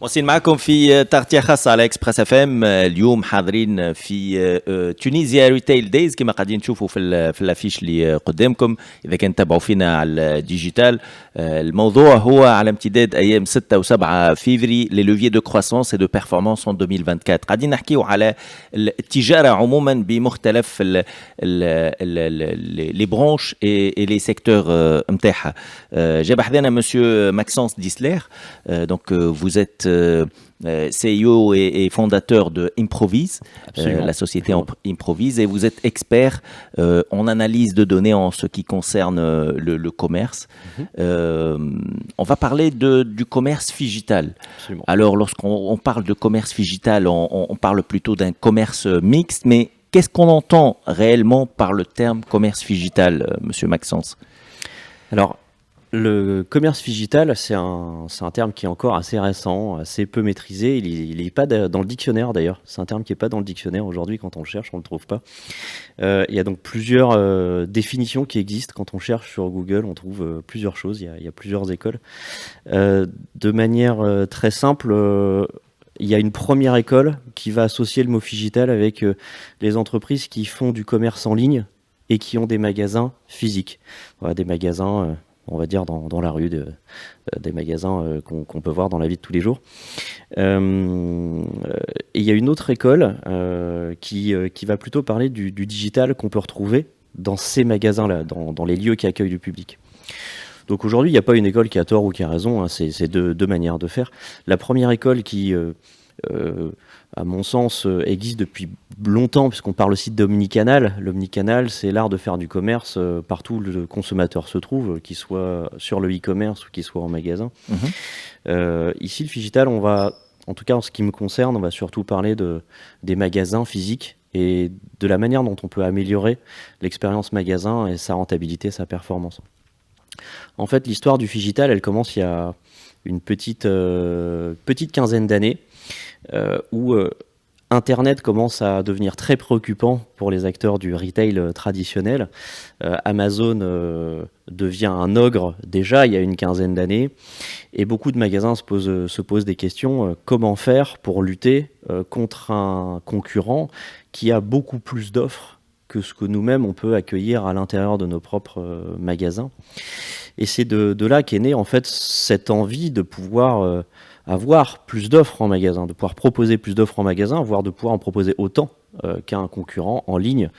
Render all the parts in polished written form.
واصلين معكم في تغطية خاصة على اكسبريس اف ام. اليوم حاضرين في تونيزيا ريتيل دايز كما قاعدين تشوفوا في الافيش اللي قدامكم اذا كان تتابعوا فينا على الديجيتال. الموضوع هو على امتداد ايام 6 و7 فيفري لي لوفيي دو كرواسونس اي دو بيرفورمانس ان 2024. قاعدين نحكيو على التجارة عموما بمختلف لي برونش اي لي سيكتور نتاعها. جاب حذانا مسيو ماكسونس ديسلير. Donc vous êtes CEO et fondateur de Improvise, la société Improvise, et vous êtes expert en analyse de données en ce qui concerne le commerce. On va parler du commerce digital. Absolument. Alors, lorsqu'on parle de commerce digital, on parle plutôt d'un commerce mixte, mais qu'est-ce qu'on entend réellement par le terme commerce digital, Monsieur Maxence? Alors, le commerce digital, c'est un terme qui est encore assez récent, assez peu maîtrisé. Il n'est pas dans le dictionnaire d'ailleurs. C'est un terme qui n'est pas dans le dictionnaire aujourd'hui. Quand on le cherche, on ne le trouve pas. Il y a donc plusieurs définitions qui existent. Quand on cherche sur Google, on trouve plusieurs choses. Il y a plusieurs écoles. De manière très simple, il y a une première école qui va associer le mot digital avec les entreprises qui font du commerce en ligne et qui ont des magasins physiques. Voilà, des magasins... on va dire dans la rue, des magasins qu'on peut voir dans la vie de tous les jours. Et il y a une autre école qui va plutôt parler du digital qu'on peut retrouver dans ces magasins-là, dans les lieux qui accueillent du public. Donc aujourd'hui, il n'y a pas une école qui a tort ou qui a raison, hein, c'est deux manières de faire. La première école qui... à mon sens, existe depuis longtemps, puisqu'on parle aussi d'omnicanal. L'omnicanal, c'est l'art de faire du commerce partout où le consommateur se trouve, qu'il soit sur le e-commerce ou qu'il soit en magasin. Ici, le digital, on va, en tout cas en ce qui me concerne, on va surtout parler des magasins physiques et de la manière dont on peut améliorer l'expérience magasin et sa rentabilité, sa performance. En fait, l'histoire du digital, elle commence il y a une petite quinzaine d'années, où Internet commence à devenir très préoccupant pour les acteurs du retail traditionnel. Amazon devient un ogre déjà il y a une quinzaine d'années, et beaucoup de magasins se posent des questions. Comment faire pour lutter contre un concurrent qui a beaucoup plus d'offres que ce que nous-mêmes on peut accueillir à l'intérieur de nos propres magasins. Et c'est de là qu'est née en fait cette envie de pouvoir avoir plus d'offres en magasin, de pouvoir proposer plus d'offres en magasin, voire de pouvoir en proposer autant qu'à un concurrent en ligne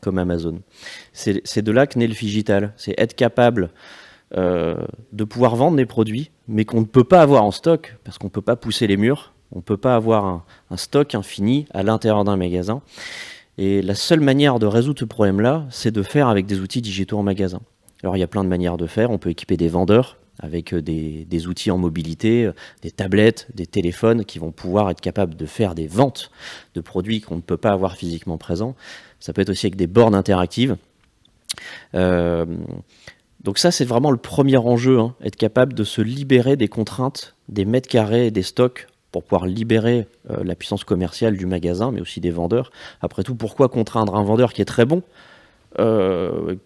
comme Amazon. C'est de là que naît le digital. C'est être capable de pouvoir vendre des produits, mais qu'on ne peut pas avoir en stock, parce qu'on ne peut pas pousser les murs, on ne peut pas avoir un stock infini à l'intérieur d'un magasin. Et la seule manière de résoudre ce problème-là, c'est de faire avec des outils digitaux en magasin. Alors il y a plein de manières de faire. On peut équiper des vendeurs avec des outils en mobilité, des tablettes, des téléphones qui vont pouvoir être capables de faire des ventes de produits qu'on ne peut pas avoir physiquement présents. Ça peut être aussi avec des bornes interactives. Donc ça, c'est vraiment le premier enjeu, hein, être capable de se libérer des contraintes, des mètres carrés et des stocks pour pouvoir libérer la puissance commerciale du magasin, mais aussi des vendeurs. Après tout, pourquoi contraindre un vendeur qui est très bon,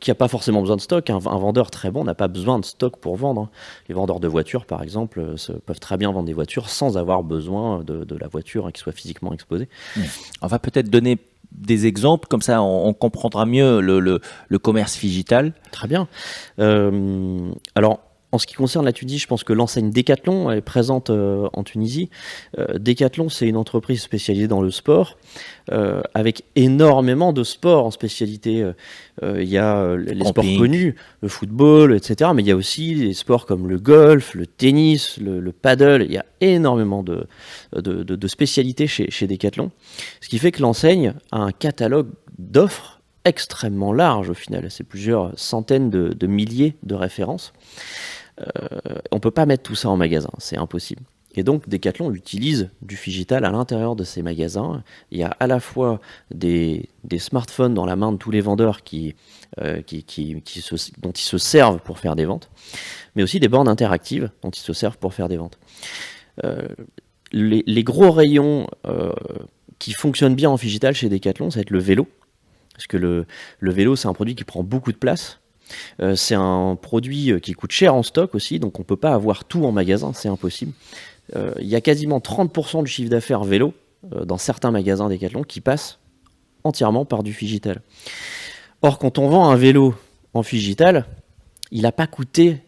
qui n'a pas forcément besoin de stock? Un vendeur très bon n'a pas besoin de stock pour vendre. Les vendeurs de voitures, par exemple, peuvent très bien vendre des voitures sans avoir besoin de la voiture, hein, qui soit physiquement exposée. On va peut-être donner des exemples, comme ça on comprendra mieux le commerce digital. Très bien. Alors, en ce qui concerne la Tunisie, je pense que l'enseigne Decathlon est présente en Tunisie. Decathlon, c'est une entreprise spécialisée dans le sport, avec énormément de sports en spécialité. Il y a les sports connus, le football, etc. Mais il y a aussi des sports comme le golf, le tennis, le paddle. Il y a énormément de spécialités chez Decathlon. Ce qui fait que l'enseigne a un catalogue d'offres extrêmement large au final. C'est plusieurs centaines de milliers de références. On ne peut pas mettre tout ça en magasin, c'est impossible. Et donc Decathlon utilise du digital à l'intérieur de ces magasins. Il y a à la fois des smartphones dans la main de tous les vendeurs dont ils se servent pour faire des ventes, mais aussi des bornes interactives dont ils se servent pour faire des ventes. Les gros rayons qui fonctionnent bien en digital chez Decathlon, ça va être le vélo. Parce que le vélo, c'est un produit qui prend beaucoup de place. C'est un produit qui coûte cher en stock aussi, donc on ne peut pas avoir tout en magasin, c'est impossible. il y a quasiment 30% du chiffre d'affaires vélo dans certains magasins Decathlon qui passent entièrement par du Figital. Or, quand on vend un vélo en Figital, il n'a pas coûté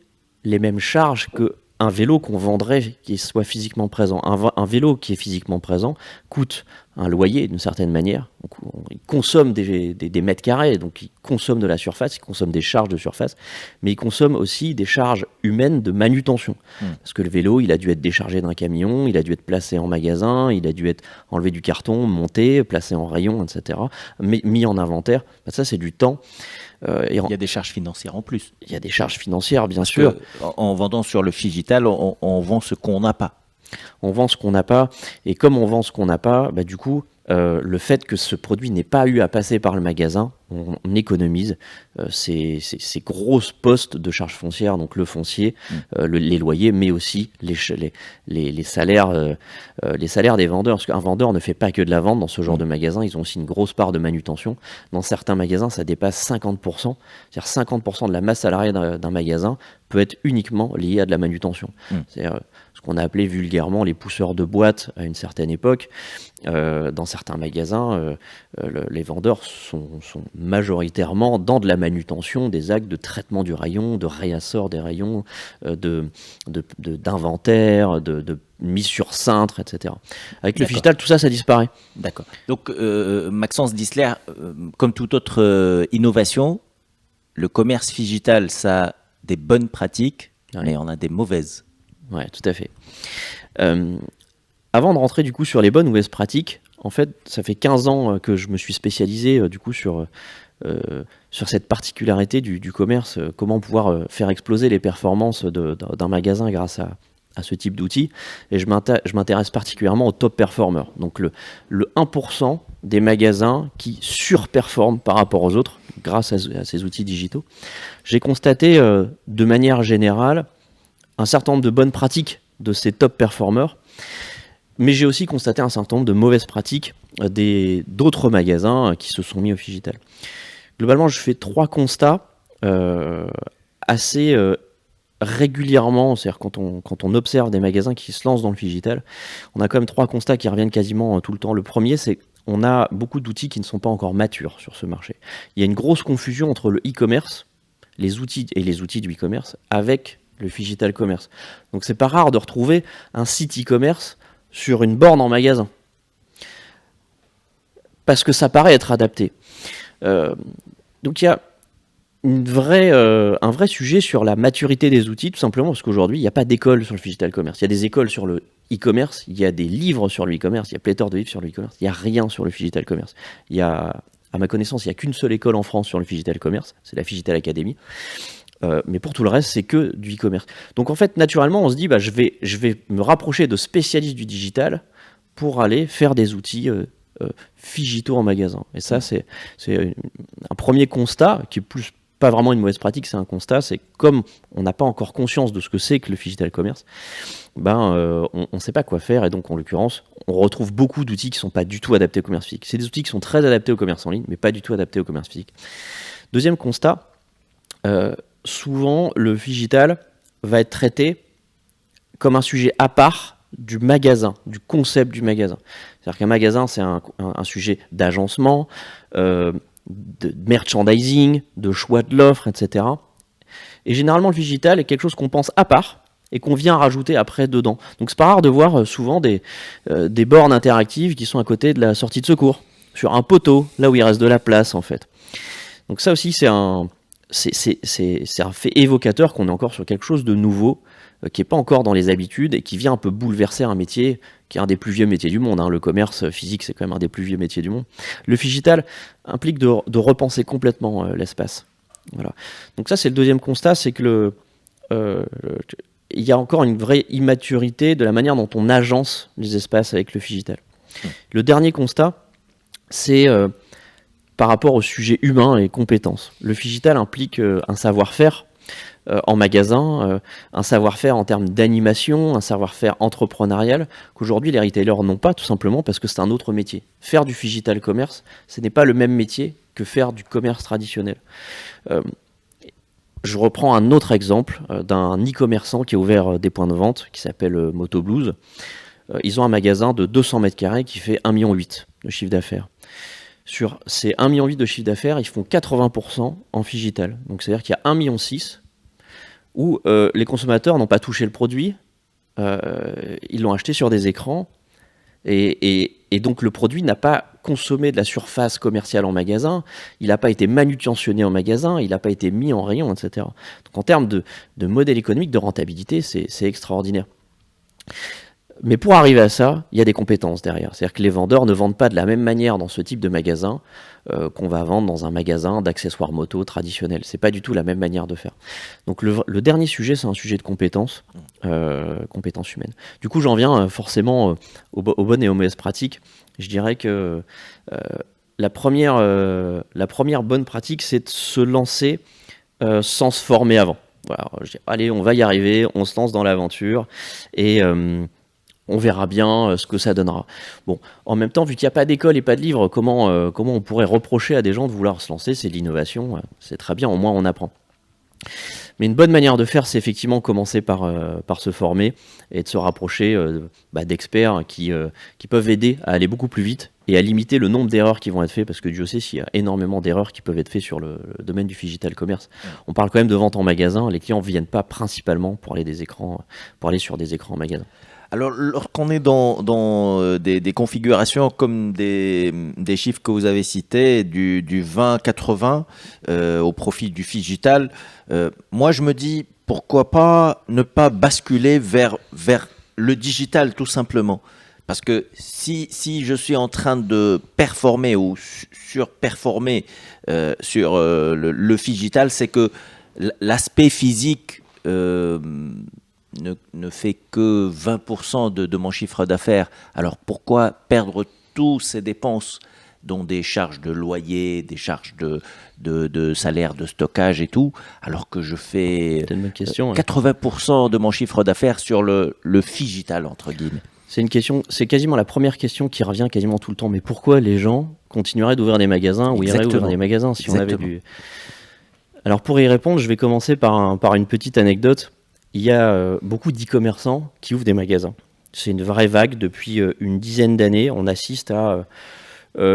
les mêmes charges qu'un vélo qu'on vendrait qui soit physiquement présent. Un vélo qui est physiquement présent coûte un loyer d'une certaine manière. Il consomme des mètres carrés, donc il consomme de la surface, il consomme des charges de surface, mais il consomme aussi des charges humaines de manutention. Parce que le vélo, il a dû être déchargé d'un camion, il a dû être placé en magasin, il a dû être enlevé du carton, monté, placé en rayon, etc., mis en inventaire. Ça, c'est du temps. Il y a des charges financières en plus. Il y a des charges financières, bien sûr. En vendant sur le Figital, on vend ce qu'on n'a pas. On vend ce qu'on n'a pas, et comme on vend ce qu'on n'a pas, du coup, le fait que ce produit n'ait pas eu à passer par le magasin, on économise ces grosses postes de charges foncières, donc le foncier, les loyers, mais aussi les salaires des vendeurs. Parce qu'un vendeur ne fait pas que de la vente dans ce genre de magasin, ils ont aussi une grosse part de manutention. Dans certains magasins, ça dépasse 50%. C'est-à-dire 50% de la masse salariale d'un magasin peut être uniquement liée à de la manutention. C'est-à-dire ce qu'on a appelé vulgairement les pousseurs de boîtes à une certaine époque. Dans certains magasins, les vendeurs sont majoritairement dans de la manutention, des actes de traitement du rayon, de réassort des rayons, d'inventaire, de mise sur cintre, etc. Avec le Figital, tout ça, ça disparaît. D'accord. Donc, Maxence Disler, comme toute autre innovation, le commerce Figital, ça a des bonnes pratiques, mais on a des mauvaises. Ouais, tout à fait. Avant de rentrer du coup sur les bonnes ou mauvaises pratiques, en fait, ça fait 15 ans que je me suis spécialisé du coup sur cette particularité du commerce, comment pouvoir faire exploser les performances d'un magasin grâce à ce type d'outils. Et je m'intéresse particulièrement aux top performers. Donc le 1% des magasins qui surperforment par rapport aux autres grâce à ces outils digitaux. J'ai constaté de manière générale un certain nombre de bonnes pratiques de ces top performers, mais j'ai aussi constaté un certain nombre de mauvaises pratiques d'autres magasins qui se sont mis au Figital. Globalement, je fais 3 constats assez régulièrement, c'est-à-dire quand on observe des magasins qui se lancent dans le Figital, on a quand même 3 constats qui reviennent quasiment tout le temps. Le premier, c'est qu'on a beaucoup d'outils qui ne sont pas encore matures sur ce marché. Il y a une grosse confusion entre le e-commerce, les outils du e-commerce, avec le Figital Commerce. Donc c'est pas rare de retrouver un site e-commerce sur une borne en magasin. Parce que ça paraît être adapté. Donc il y a un vrai sujet sur la maturité des outils, tout simplement parce qu'aujourd'hui, il n'y a pas d'école sur le Figital Commerce. Il y a des écoles sur le e-commerce, il y a des livres sur le e-commerce, il y a pléthore de livres sur le e-commerce, il n'y a rien sur le Figital Commerce. À ma connaissance, il n'y a qu'une seule école en France sur le Figital Commerce, c'est la Figital Academy. Mais pour tout le reste, c'est que du e-commerce. Donc en fait, naturellement, on se dit, je vais me rapprocher de spécialistes du digital pour aller faire des outils Figito en magasin. Et ça, c'est un premier constat qui est plus pas vraiment une mauvaise pratique, c'est un constat, c'est comme on n'a pas encore conscience de ce que c'est que le Figital Commerce, on ne sait pas quoi faire, et donc en l'occurrence, on retrouve beaucoup d'outils qui ne sont pas du tout adaptés au commerce physique. C'est des outils qui sont très adaptés au commerce en ligne, mais pas du tout adaptés au commerce physique. Deuxième constat, souvent le Figital va être traité comme un sujet à part du magasin, du concept du magasin. C'est-à-dire qu'un magasin, c'est un sujet d'agencement, de merchandising, de choix de l'offre, etc. Et généralement, le Figital est quelque chose qu'on pense à part et qu'on vient rajouter après dedans. Donc c'est pas rare de voir souvent des bornes interactives qui sont à côté de la sortie de secours, sur un poteau, là où il reste de la place en fait. Donc ça aussi, c'est un fait évocateur qu'on est encore sur quelque chose de nouveau, qui n'est pas encore dans les habitudes et qui vient un peu bouleverser un métier qui est un des plus vieux métiers du monde. Le commerce physique, c'est quand même un des plus vieux métiers du monde. Le Figital implique de repenser complètement l'espace. Voilà. Donc ça, c'est le deuxième constat, c'est que il y a encore une vraie immaturité de la manière dont on agence les espaces avec le Figital. Le dernier constat, c'est par rapport au sujet humain et compétences. Le Figital implique un savoir-faire en magasin, un savoir-faire en termes d'animation, un savoir-faire entrepreneurial qu'aujourd'hui les retailers n'ont pas, tout simplement parce que c'est un autre métier. Faire du Figital Commerce, ce n'est pas le même métier que faire du commerce traditionnel. je reprends un autre exemple d'un e-commerçant qui a ouvert des points de vente, qui s'appelle Moto Blues. Ils ont un magasin de 200 mètres carrés qui fait 1,8 million de chiffre d'affaires. Sur ces 1,8 million de chiffre d'affaires, ils font 80% en figital. Donc c'est-à-dire qu'il y a 1,6 million où les consommateurs n'ont pas touché le produit, ils l'ont acheté sur des écrans, et donc le produit n'a pas consommé de la surface commerciale en magasin, il n'a pas été manutentionné en magasin, il n'a pas été mis en rayon, etc. Donc en termes de modèle économique, de rentabilité, c'est extraordinaire. Mais pour arriver à ça, il y a des compétences derrière. C'est-à-dire que les vendeurs ne vendent pas de la même manière dans ce type de magasin qu'on va vendre dans un magasin d'accessoires moto traditionnel. C'est pas du tout la même manière de faire. Donc le dernier sujet, c'est un sujet de compétences, compétences humaines. Du coup, j'en viens forcément aux bonnes et aux mauvaises pratiques. Je dirais que la première bonne pratique, c'est de se lancer sans se former avant. Voilà, je dis, allez, on va y arriver, on se lance dans l'aventure et on verra bien ce que ça donnera. Bon, en même temps, vu qu'il n'y a pas d'école et pas de livre, comment on pourrait reprocher à des gens de vouloir se lancer? C'est de l'innovation, c'est très bien, au moins on apprend. Mais une bonne manière de faire, c'est effectivement commencer par se former et de se rapprocher d'experts qui peuvent aider à aller beaucoup plus vite et à limiter le nombre d'erreurs qui vont être faites, parce que Dieu sait s'il y a énormément d'erreurs qui peuvent être faites sur le domaine du digital commerce. On parle quand même de vente en magasin, les clients ne viennent pas principalement pour aller sur des écrans en magasin. Alors, lorsqu'on est dans des configurations comme des chiffres que vous avez cités, du 20-80 au profit du digital, moi je me dis, pourquoi pas ne pas basculer vers le digital tout simplement? Parce que si je suis en train de performer ou surperformer sur le digital, c'est que l'aspect physique ne fait que 20% de mon chiffre d'affaires. Alors pourquoi perdre toutes ces dépenses, dont des charges de loyer, des charges de salaire, de stockage et tout, alors que je fais 80% de mon chiffre d'affaires sur le digital, entre guillemets? C'est une question, c'est quasiment la première question qui revient quasiment tout le temps. Mais pourquoi les gens continueraient d'ouvrir des magasins ou iraient ouvrir des magasins si on avait du... Alors pour y répondre, je vais commencer par une petite anecdote. Il y a beaucoup d'e-commerçants qui ouvrent des magasins. C'est une vraie vague. Depuis une dizaine d'années, on assiste à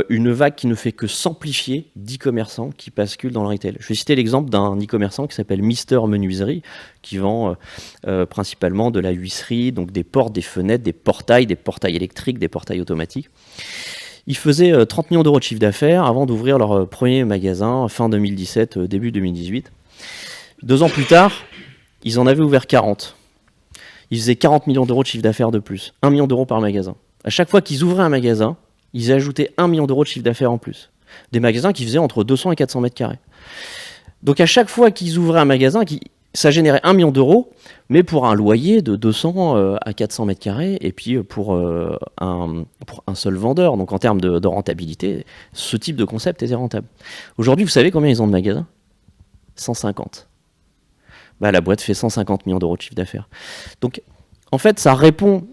une vague qui ne fait que s'amplifier d'e-commerçants qui basculent dans le retail. Je vais citer l'exemple d'un e-commerçant qui s'appelle Mister Menuiserie, qui vend principalement de la huisserie, donc des portes, des fenêtres, des portails électriques, des portails automatiques. Ils faisaient 30 millions d'euros de chiffre d'affaires avant d'ouvrir leur premier magasin fin 2017, début 2018. 2 ans plus tard, ils en avaient ouvert 40. Ils faisaient 40 millions d'euros de chiffre d'affaires de plus. 1 million d'euros par magasin. À chaque fois qu'ils ouvraient un magasin, ils ajoutaient 1 million d'euros de chiffre d'affaires en plus. Des magasins qui faisaient entre 200 et 400 mètres carrés. Donc à chaque fois qu'ils ouvraient un magasin, ça générait 1 million d'euros, mais pour un loyer de 200 à 400 mètres carrés, et puis pour un seul vendeur. Donc en termes de rentabilité, ce type de concept était rentable. Aujourd'hui, vous savez combien ils ont de magasins? 150. La boîte fait 150 millions d'euros de chiffre d'affaires. Donc, en fait, ça répond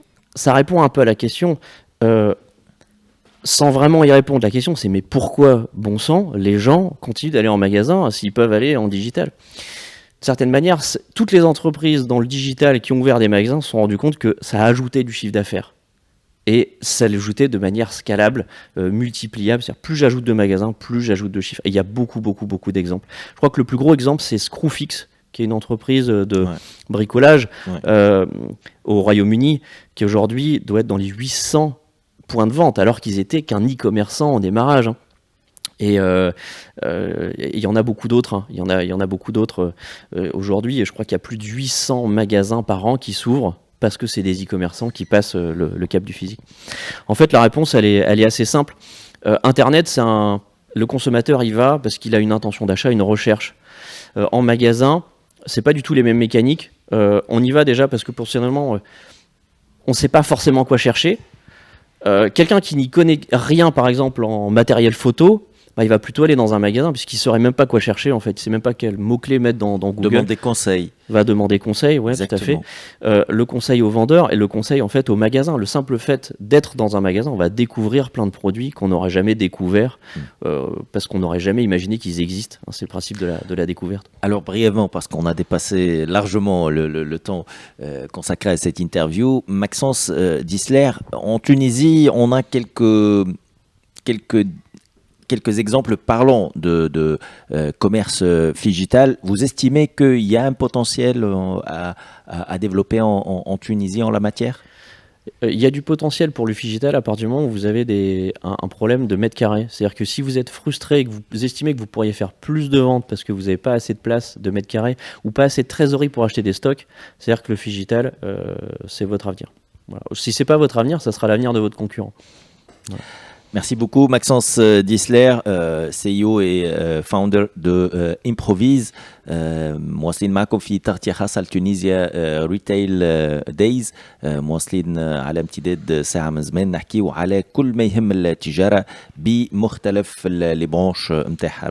un peu à la question, sans vraiment y répondre. La question, c'est mais pourquoi, bon sang, les gens continuent d'aller en magasin s'ils peuvent aller en digital? De certaine manière, toutes les entreprises dans le digital qui ont ouvert des magasins se sont rendues compte que ça a ajouté du chiffre d'affaires. Et ça l'ajoutait de manière scalable, multipliable. C'est-à-dire, plus j'ajoute de magasins, plus j'ajoute de chiffres. Et il y a beaucoup d'exemples. Je crois que le plus gros exemple, c'est Screwfix, qui est une entreprise de bricolage au Royaume-Uni, qui aujourd'hui doit être dans les 800 points de vente, alors qu'ils étaient qu'un e-commerçant en démarrage. Et il y en a beaucoup d'autres. Il y en a beaucoup d'autres aujourd'hui. Et je crois qu'il y a plus de 800 magasins par an qui s'ouvrent parce que c'est des e-commerçants qui passent le cap du physique. En fait, la réponse, elle est assez simple. Internet, le consommateur y va parce qu'il a une intention d'achat, une recherche. En magasin, c'est pas du tout les mêmes mécaniques. On y va déjà parce que personnellement, on sait pas forcément quoi chercher. Quelqu'un qui n'y connaît rien, par exemple, en matériel photo, il va plutôt aller dans un magasin puisqu'il ne saurait même pas quoi chercher en fait. Il ne sait même pas quel mot-clé mettre dans Google. Demande des conseils. Va demander conseil, ouais, tout à fait. Le conseil au vendeur et le conseil en fait au magasin. Le simple fait d'être dans un magasin, on va découvrir plein de produits qu'on n'aurait jamais découverts parce qu'on n'aurait jamais imaginé qu'ils existent. C'est le principe de la découverte. Alors brièvement, parce qu'on a dépassé largement le temps consacré à cette interview, Maxence Disler, en Tunisie, on a quelques exemples parlants de commerce digital. Vous estimez qu'il y a un potentiel à développer en Tunisie en la matière? Il y a du potentiel pour le digital à partir du moment où vous avez un problème de mètres carrés. C'est-à-dire que si vous êtes frustré et que vous estimez que vous pourriez faire plus de ventes parce que vous n'avez pas assez de place de mètres carrés ou pas assez de trésorerie pour acheter des stocks, c'est-à-dire que le digital, c'est votre avenir. Voilà. Si ce n'est pas votre avenir, ça sera l'avenir de votre concurrent. Voilà. Merci beaucoup, Maxence Disler, CEO et founder de Improvise. مواصلين معكم في تغطية خاصة لتونيزيا ريتيل دايز، مواصلين على امتداد ساعة من زمان نحكيو على كل ما يهم التجارة بمختلف البرانش متاعها.